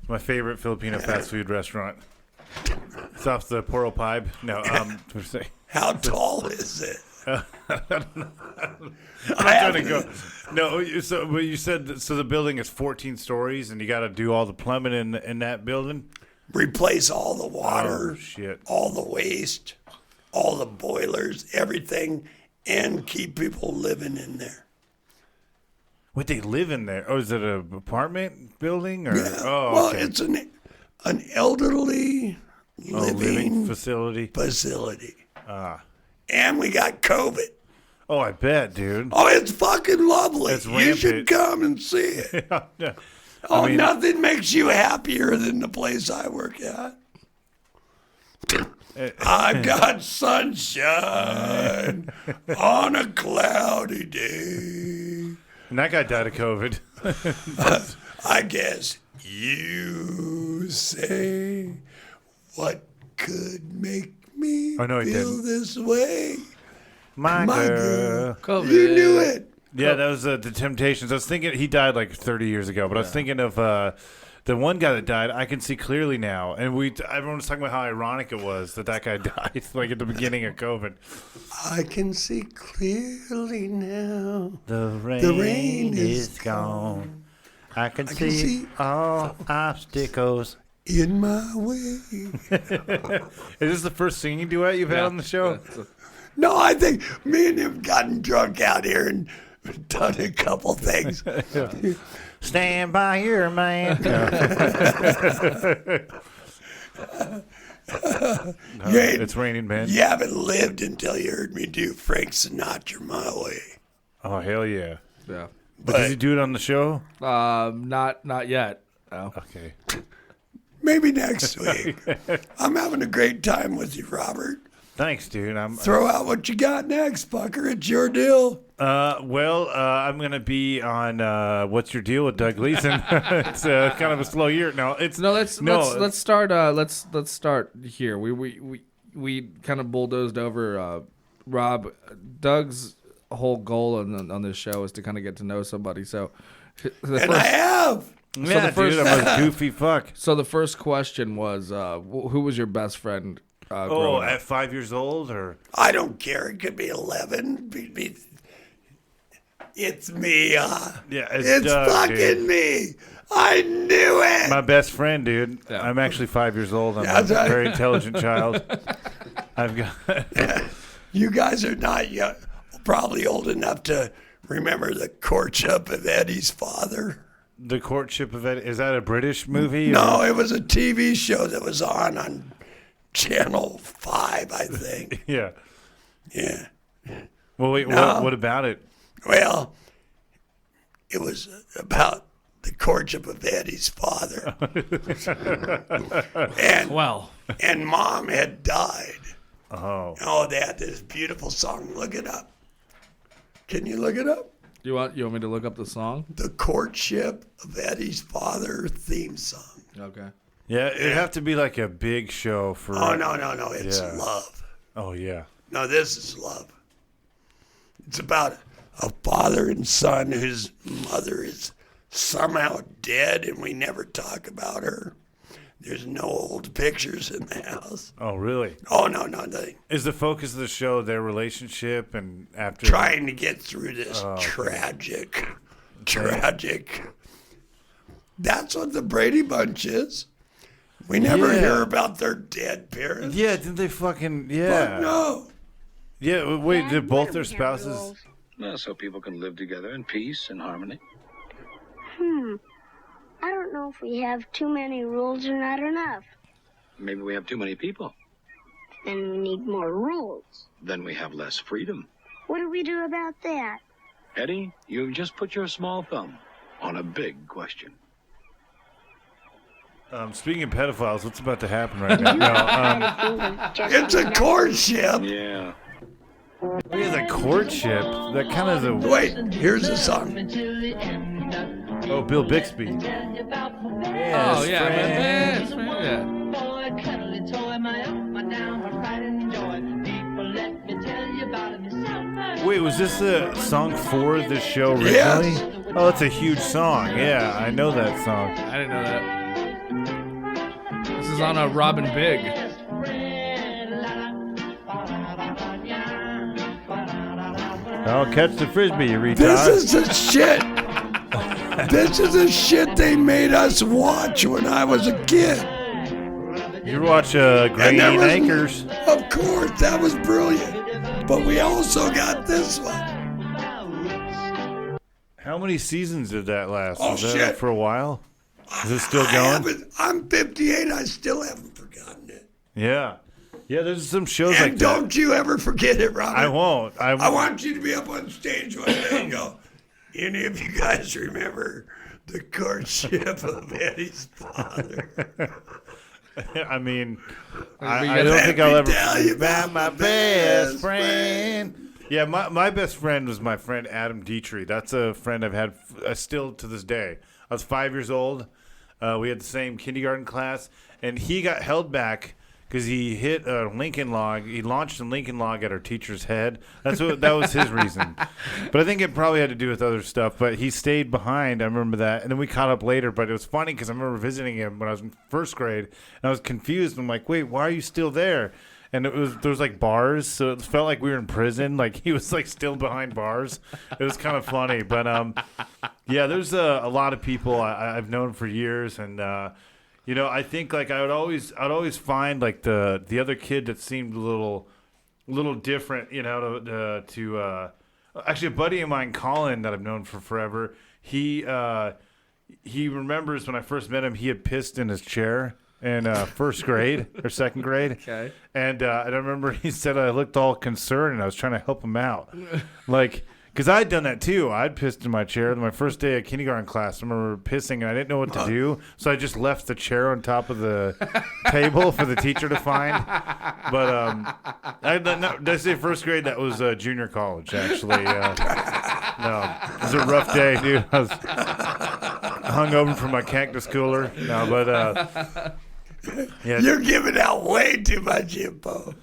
my favorite Filipino fast food restaurant. It's off the Poro Pipe. No, How tall is it? I'm trying to go. No, but you said so the building is 14 stories, and you got to do all the plumbing in that building. Replace all the water, Oh, shit. all the waste, all the boilers, everything, and keep people living in there. What, they live in there? Oh, is it an apartment building or? Yeah. Oh, Well, okay. it's an elderly living facility. facility. And we got COVID. Oh, I bet, dude. Oh, it's fucking lovely. It's You should rampant. come and see it. Yeah. Oh, mean- nothing makes you happier than the place I work at. I've got sunshine on a cloudy day. And that guy died of COVID. I guess you say what could make me Oh, no, he feel didn't. this way. My girl. COVID. You knew it. Yeah, that was the Temptations. I was thinking he died like 30 years ago, but I was thinking of the one guy that died. I can see clearly now, and everyone was talking about how ironic it was that guy died like at the beginning of COVID. I can see clearly now. The rain is gone. I can see all obstacles. In my way. Is this the first singing duet you've had on the show? No, I think me and him gotten drunk out here and done a couple things. Stand by your man. It's raining, man. You haven't lived until you heard me do Frank Sinatra My Way. Oh, hell yeah. Yeah. But does he do it on the show? Not yet. No. Okay. Maybe next week. I'm having a great time with you, Robert. Thanks, dude. Throw out what you got next, fucker. It's your deal. I'm gonna be on What's Your Deal with Doug Gleason. It's kind of a slow year. Let's start. Let's start here. We kind of bulldozed over Rob. Doug's whole goal on this show is to kind of get to know somebody. So, I have. Yeah, dude, I'm a goofy fuck. So the first question was, who was your best friend? Growing up? At 5 years old, or I don't care. It could be 11. It's me. It's Doug, fucking dude. me. I knew it. My best friend, dude. Yeah. I'm actually 5 years old. I'm That's a right. very intelligent child. I've got. You guys are not young, probably old enough to remember the courtship of Eddie's father. The Courtship of Ed. Is that a British movie? No, it was a TV show that was on Channel 5, I think. Yeah. Yeah. Well, wait. No. What about it? Well, it was about The Courtship of Eddie's Father. and Well, and Mom had died. Oh. They had this beautiful song. Look it up. Can you look it up? you want me to look up the song? The Courtship of Eddie's Father theme song. Okay. Yeah, it'd have to be like a big show for. Oh, no. It's Yeah. love. Oh, yeah. No, this is love. It's about a father and son whose mother is somehow dead and we never talk about her. There's no old pictures in the house. Oh, really? Oh, no, nothing. Is the focus of the show their relationship and after. Trying to get through this Oh, okay. tragic. That's what the Brady Bunch is. We never Yeah. hear about their dead parents. Yeah, didn't they fucking. Yeah. Fuck no. Yeah, wait, did both their spouses. Well, so people can live together in peace and harmony. I don't know if we have too many rules or not enough. Maybe we have too many people. Then we need more rules. Then we have less freedom. What do we do about that? Eddie, you've just put your small thumb on a big question. Speaking of pedophiles, what's about to happen right now? No, It's a courtship. Yeah. the courtship. That kind of the. Wait, here's the song. Oh, Bill Bixby. Oh Yes, yeah, friend. man. Yeah. Wait, was this a song for this show originally? Yes. Oh, that's a huge song. Yeah, I know that song. I didn't know that. This is on a Robin Big. I'll catch the frisbee, you retard. This is the shit. This is the shit they made us watch when I was a kid. You watch And Green there was- Acres. Of course, that was brilliant. But we also got this one. How many seasons did that last? Oh, Was that shit. for a while? Is it still I going? haven't- I'm 58. I still haven't forgotten it. Yeah. Yeah, there's some shows And like don't that. you ever forget it, Robert. I won't. I want you to be up on stage one day and go, any of you guys remember the courtship of Eddie's father? I mean, We I gotta- don't think I'll Let ever me tell you forget about my my best best friend. Yeah, my best friend was my friend Adam Dietrich. That's a friend I've had still to this day. I was 5 years old. We had the same kindergarten class, and he got held back because he hit a Lincoln log. He launched a Lincoln log at our teacher's head. That was his reason. But I think it probably had to do with other stuff. But he stayed behind. I remember that, and then we caught up later. But it was funny because I remember visiting him when I was in first grade, and I was confused. I'm like, wait, why are you still there? And there was like bars, so it felt like we were in prison. Like he was like still behind bars. It was kind of funny, but yeah, there's a lot of people I've known for years, and you know, I think like I'd always find like the other kid that seemed a little different, you know, to actually a buddy of mine, Colin, that I've known for forever. He remembers when I first met him, he had pissed in his chair in first grade or second grade. Okay. And I remember he said I looked all concerned and I was trying to help him out. Like, because I'd done that too. I'd pissed in my chair. My first day of kindergarten class, I remember pissing and I didn't know what to do. So I just left the chair on top of the table for the teacher to find. But did I say first grade? That was junior college, actually. No, it was a rough day, dude. I was hungover from my cactus cooler. No, but yeah. You're giving out way too much info.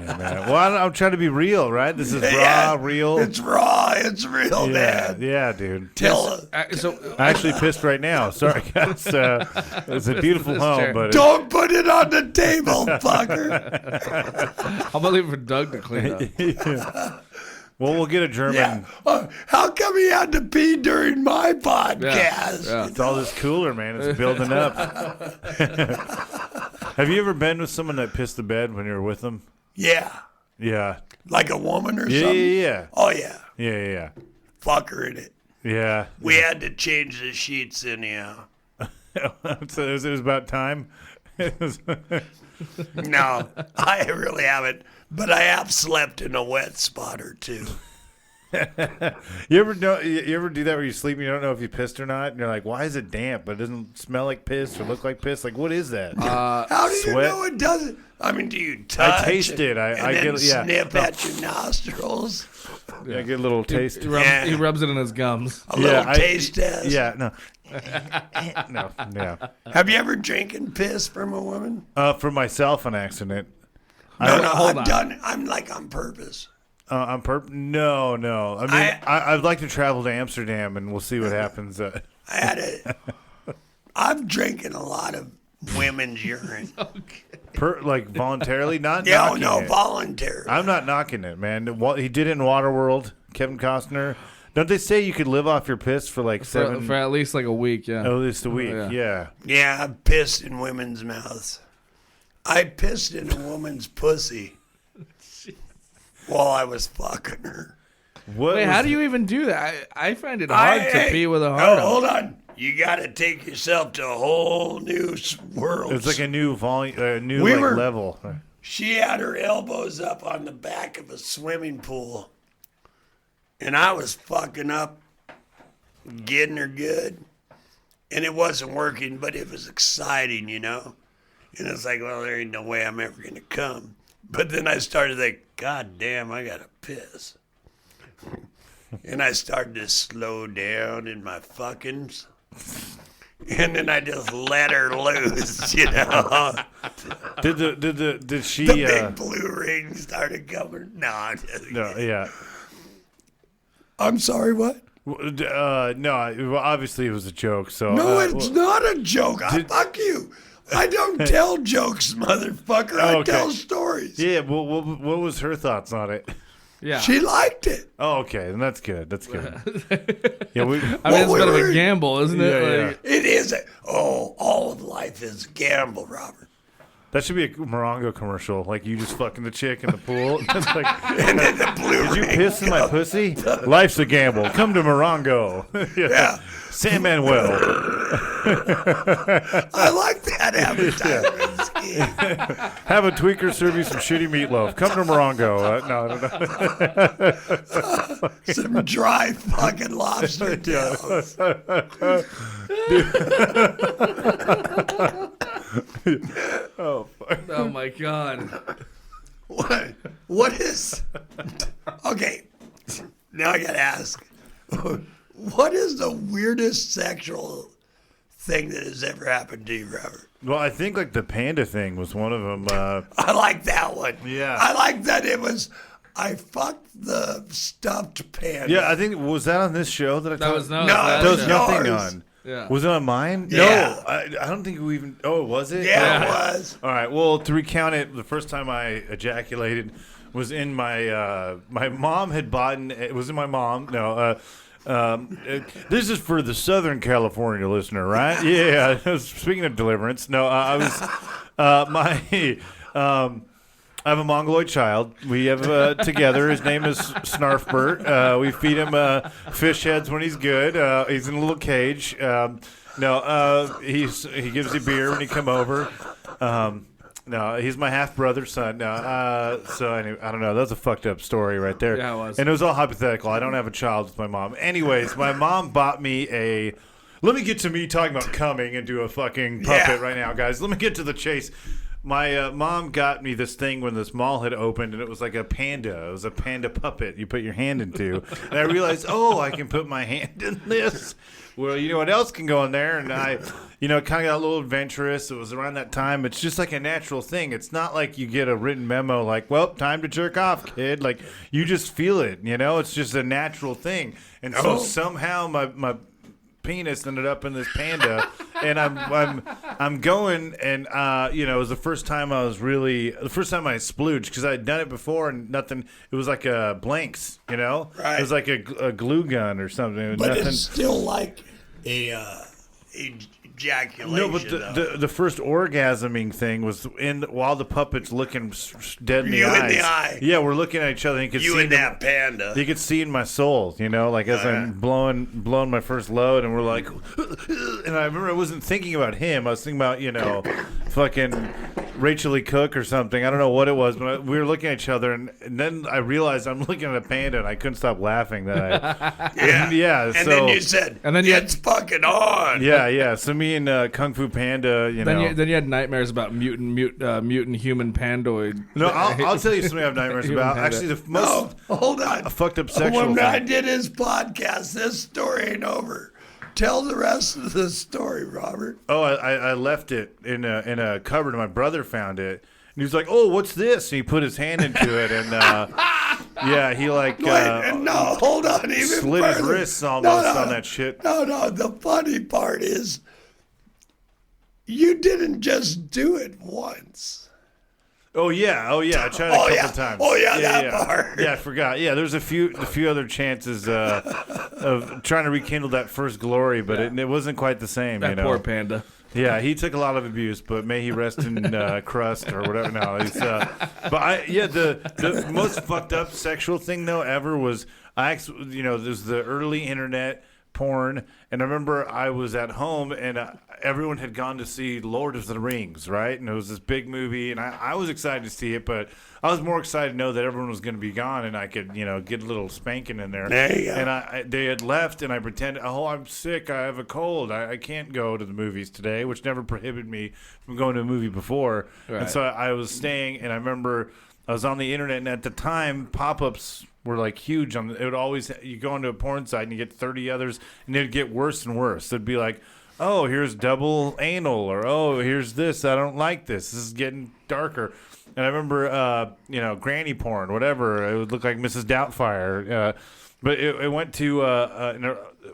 Yeah, man. Well, I'm trying to be real, right? This is raw, Yeah, real. It's raw. It's real, Yeah, man. yeah, dude. Tell us. So I actually pissed right now. Sorry, guys. It's a beautiful this home, chair. but Don't put it on the table, fucker. I'm gonna leave it for Doug to clean up. well, we'll get a German. Yeah. How come he had to pee during my podcast? Yeah. It's all this cooler, man. It's building up. Have you ever been with someone that pissed the bed when you were with them? Yeah. Yeah. Like a woman or Yeah, something? yeah, Oh, yeah. yeah, yeah, Fuck her in it. yeah. We had to change the sheets anyhow. So it was about time. No, I really haven't. But I have slept in a wet spot or two. You ever do that where you sleep and you don't know if you pissed or not, and you're like, why is it damp? But it doesn't smell like piss or look like piss. Like, what is that? How do you sweat? know it doesn't? I mean, do you touch? I taste it. I then get snip at your nostrils. I get a little taste. He rubs it in his gums. A little taste test. Yeah, no. No. Have you ever drinking piss from a woman? For myself, on accident. No, hold I've on. done. I'm like on purpose. No. I mean, I'd like to travel to Amsterdam, and we'll see what happens. I've drinking a lot of women's urine. Like voluntarily, not Yeah, knocking no, it. voluntary. I'm not knocking it, man. He did it in Waterworld. Kevin Costner. Don't they say you could live off your piss for like For at least like a week, yeah. at least a week? Yeah. Yeah. Yeah, I've pissed in women's mouths. I pissed in a woman's pussy while I was fucking her. Wait, how do you even do that? I find it hard to pee with a hard on. Hold on. You got to take yourself to a whole new world. It's like a new volume, We like were- level. She had her elbows up on the back of a swimming pool. And I was fucking up, getting her good. And it wasn't working, but it was exciting, you know? And it's like, well, there ain't no way I'm ever going to come. But then I started to think, God damn, I got to piss. And I started to slow down in my fuckings. And then I just let her loose, you know? Did she? The big blue ring started coming. No, I'm just No, kidding. yeah. I'm sorry, what? No. Obviously, it was a joke. So No, it's not a joke. Fuck you. I don't tell jokes, motherfucker. I Okay. tell stories. Yeah. Well, what was her thoughts on it? Yeah. She liked it. Oh, okay. Then that's good. That's good. Yeah. I mean, it's Well, a bit of we a were- gamble, isn't it? Yeah, Like, It is. All of life is a gamble, Robert. That should be a Morongo commercial. Like you just fucking the chick in the pool. It's like, And then the blue did you ring piss in my comes. pussy? Life's a gamble. Come to Morongo. Yeah. San Manuel. I like that advertisement scheme. Have a tweaker serve you some shitty meatloaf. Come to Morongo. No. Some dry fucking lobster tails. oh my god. What is? Okay, now I gotta ask. What is the weirdest sexual thing that has ever happened to you, Robert? Well, I think like the panda thing was one of them. I like that one. Yeah. I like that it was. I fucked the stuffed panda. Yeah, I think was that on this show that I That talked? was no. No, that There was show. nothing yours. on. Yeah. Was it on mine? Yeah. No, I don't think we even. Oh, was it? Yeah, Oh. it was. All right. Well, to recount it, the first time I ejaculated was in my my mom had bought. It was in my mom. No. This is for the Southern California listener, right? Yeah. Speaking of deliverance, no, I was I have a Mongoloid child. We have together. His name is Snarfbert. We feed him fish heads when he's good. He's in a little cage. He gives you beer when you come over. No, he's my half brother's son. No, so anyway, I don't know. That's a fucked up story right there. Yeah, it was. And it was all hypothetical. I don't have a child with my mom. Anyways, my mom bought me a. Let me get to me talking about coming and do a fucking puppet Yeah. right now, guys. Let me get to the chase. My mom got me this thing when this mall had opened, and it was like a panda. It was a panda puppet you put your hand into. And I realized, I can put my hand in this. Well, you know what else can go in there? And I, kind of got a little adventurous. It was around that time. It's just like a natural thing. It's not like you get a written memo like, well, time to jerk off, kid. Like, you just feel it, It's just a natural thing. And so somehow my penis ended up in this panda, and I'm going, and it was the first time I splooged, because I had done it before and nothing. It was like a blanks, It Right. was like a glue gun or something. But Nothing. it's still like a ejaculation. No, but though. the first orgasming thing was while the puppet's looking dead in the You eyes. in the eye. Yeah, we're looking at each other. And you could You see and that panda. You could see in my soul, like as I'm blowing my first load, and we're like, and I remember I wasn't thinking about him. I was thinking about, fucking Rachel Lee Cook or something. I don't know what it was, but we were looking at each other, and then I realized I'm looking at a panda, and I couldn't stop laughing. Yeah. And So then you said, And then you- it's fucking on. yeah. So me and Kung Fu Panda, Then you had nightmares about mutant human pandoid. No, I'll tell you something I have nightmares Human about. panda. Actually, the most Hold on. fucked up sexual When I thing. did his podcast, this story ain't over. Tell the rest of the story, Robert. Oh, I left it in a cupboard, and my brother found it. And he was like, "Oh, what's this?" And he put his hand into it, and yeah, he like No, hold on. Even slit his further. wrists almost on that shit. No. The funny part is, you didn't just do it once. Oh yeah. I tried a couple times. Oh, yeah, that part. Yeah, I forgot. Yeah, there's a few other chances of trying to rekindle that first glory, but it wasn't quite the same. That poor panda. Yeah, he took a lot of abuse, but may he rest in crust or whatever. No, he's, the most fucked up sexual thing though ever was there's the early internet porn, and I remember I was at home and everyone had gone to see Lord of the Rings, right? And it was this big movie, and I was excited to see it, but I was more excited to know that everyone was going to be gone and I could, get a little spanking in there. There you go. And they had left, and I pretended, I'm sick, I have a cold, I can't go to the movies today, which never prohibited me from going to a movie before. Right. And so I was staying, and I remember I was on the internet, and at the time, pop-ups were like huge. It would always, you go into a porn site and you get 30 others, and it'd get worse and worse. It'd be like, oh, here's double anal, or oh, here's this, I don't like this. This is getting darker. And I remember, granny porn, whatever. It would look like Mrs. Doubtfire. But it went to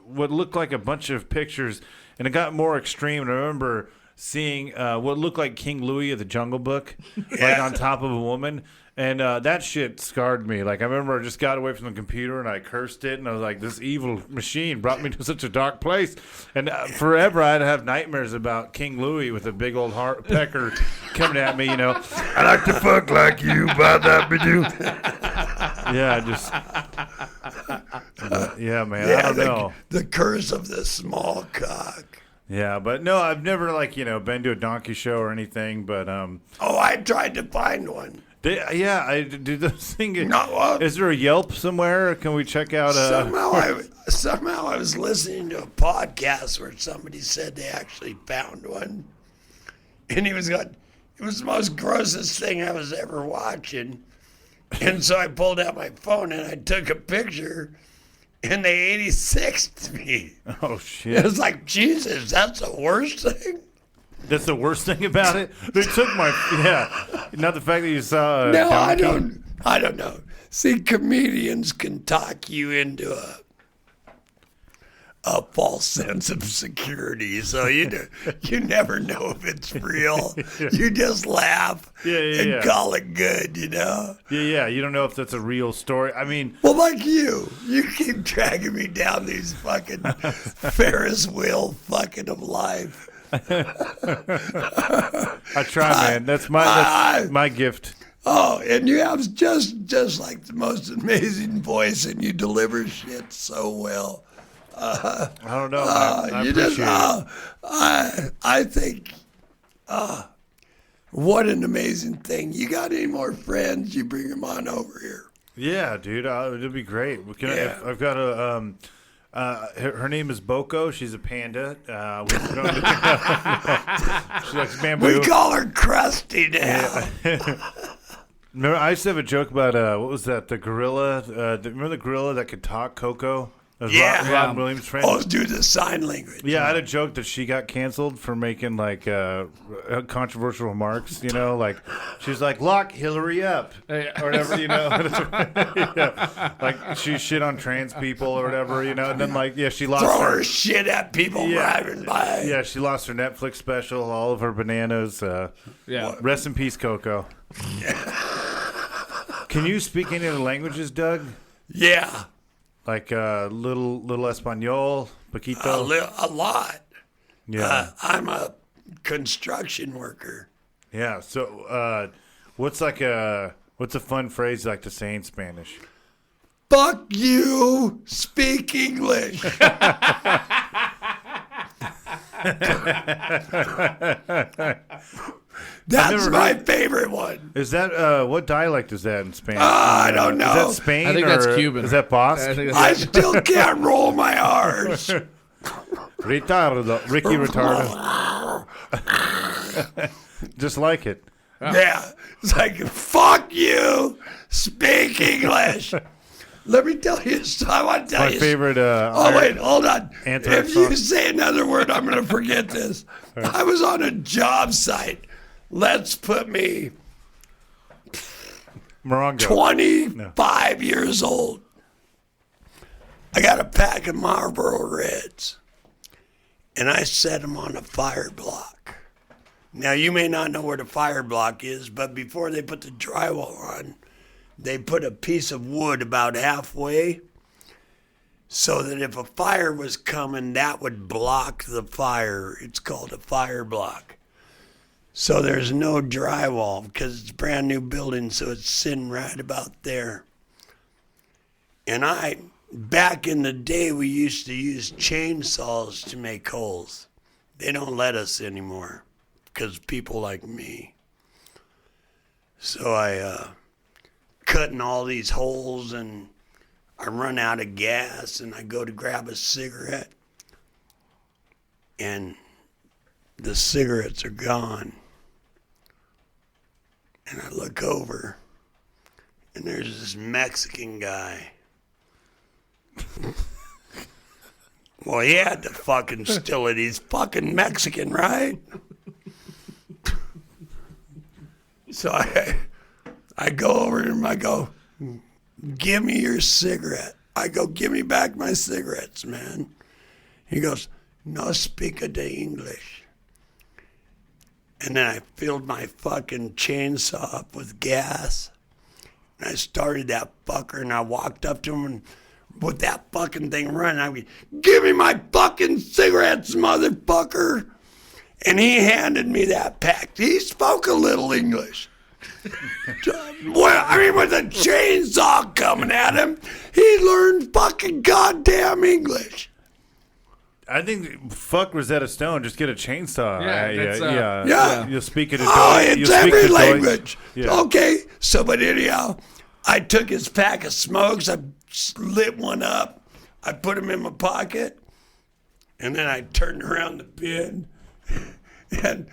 what looked like a bunch of pictures, and it got more extreme. And I remember seeing what looked like King Louis of the Jungle Book, like on top of a woman. And that shit scarred me. Like, I remember I just got away from the computer and I cursed it, and I was like, this evil machine brought me to such a dark place. And forever I'd have nightmares about King Louis with a big old pecker coming at me, I like to fuck like you, ba-da-ba-doo. Yeah, yeah, man, I don't know. The curse of the small cock. Yeah, but no, I've never, been to a donkey show or anything, but... I tried to find one. I do those things. No, is there a Yelp somewhere? Can we check out? Somehow I was listening to a podcast where somebody said they actually found one, and it was the most grossest thing I was ever watching. And so I pulled out my phone and I took a picture, and they 86'd me. Oh shit! It was like, Jesus, that's the worst thing. That's the worst thing about it. They took not the fact that you saw. No, I don't know. See, comedians can talk you into a false sense of security, so you never know if it's real. You just laugh and call it good, Yeah. You don't know if that's a real story. I mean, well, like you keep dragging me down these fucking Ferris wheel fucking of life. I try, man. That's my gift. Oh, and you have just like the most amazing voice, and you deliver shit so well. I don't know. I you appreciate just, it. I think, what an amazing thing. You got any more friends? You bring them on over here. Yeah, dude. It'd be great. I've got a. Her name is Boko. She's a panda. She likes bamboo. We call her Krusty now. Yeah. Remember, I used to have a joke about what was that? The gorilla. Remember the gorilla that could talk, Coco? That was Robin Williams' friend. Oh, do the sign language. Yeah, I had a joke that she got canceled for making controversial remarks. Like she's like, "Lock Hillary up," or whatever. Yeah. Like she shit on trans people or whatever. And then she lost Throw her shit at people driving by. Yeah, she lost her Netflix special, all of her bananas. Rest in peace, Coco. Can you speak any other languages, Doug? Yeah. Like little Espanol, poquito? A lot. Yeah. I'm a construction worker. Yeah. So what's a fun phrase you like to say in Spanish? Fuck you, speak English. That's never my heard- favorite one. Is that what dialect is that in Spanish? I don't know. Is that Spain? I think that's or Cuban. Is that Basque? I think I that's still can't roll my R's. Retardo. Ricky Retardo. Just like it. Yeah. It's like, fuck you. Speak English. Let me tell you. I want to tell My you. favorite. Oh, wait, hold on. Anthrax If you song. say another word, I'm going to forget this. I was on a job site. Let's put me Morongo. 25 years old. I got a pack of Marlboro Reds, and I set them on a fire block. Now, you may not know where the fire block is, but before they put the drywall on, they put a piece of wood about halfway so that if a fire was coming, that would block the fire. It's called a fire block. So there's no drywall because it's a brand new building, so it's sitting right about there. And back in the day, we used to use chainsaws to make holes. They don't let us anymore because people like me. So I cutting all these holes, and I run out of gas, and I go to grab a cigarette, and the cigarettes are gone. And I look over, and there's this Mexican guy. Well, he had to fucking steal it. He's fucking Mexican, right? So I go over to him. I go, give me your cigarette. I go, give me back my cigarettes, man. He goes, no speak de English. And then I filled my fucking chainsaw up with gas. And I started that fucker, and I walked up to him, and with that fucking thing running, I went, give me my fucking cigarettes, motherfucker. And he handed me that pack. He spoke a little English. Well, I mean, with a chainsaw coming at him, he learned fucking goddamn English. I think fuck Rosetta Stone. Just get a chainsaw. Yeah, that's, Yeah. You'll speak it. Oh, it's every language. Yeah. Okay, so but anyhow, I took his pack of smokes, I lit one up, I put them in my pocket, and then I turned around the bin, and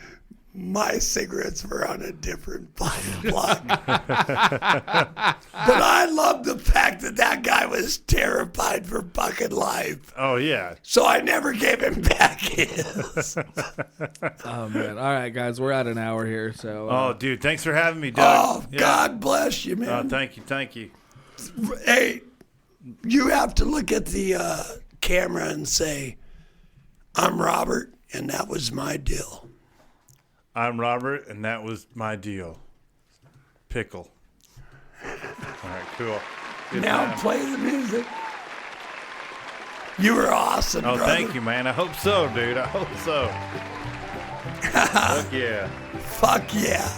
my cigarettes were on a different fire block. But I love the fact that that guy was terrified for fucking life. Oh yeah. So I never gave him back his. Oh man! All right, guys, we're at an hour here, so. Oh, dude, thanks for having me, Doug. Oh, Yeah. God bless you, man. Oh, thank you. Hey, you have to look at the camera and say, I'm Robert, and that was my deal. I'm Robert, and that was my deal. Pickle. All right, cool. Good Now time. play the music. You were awesome, Oh, brother. thank you, man. I hope so, dude. I hope so. Fuck yeah. Fuck yeah.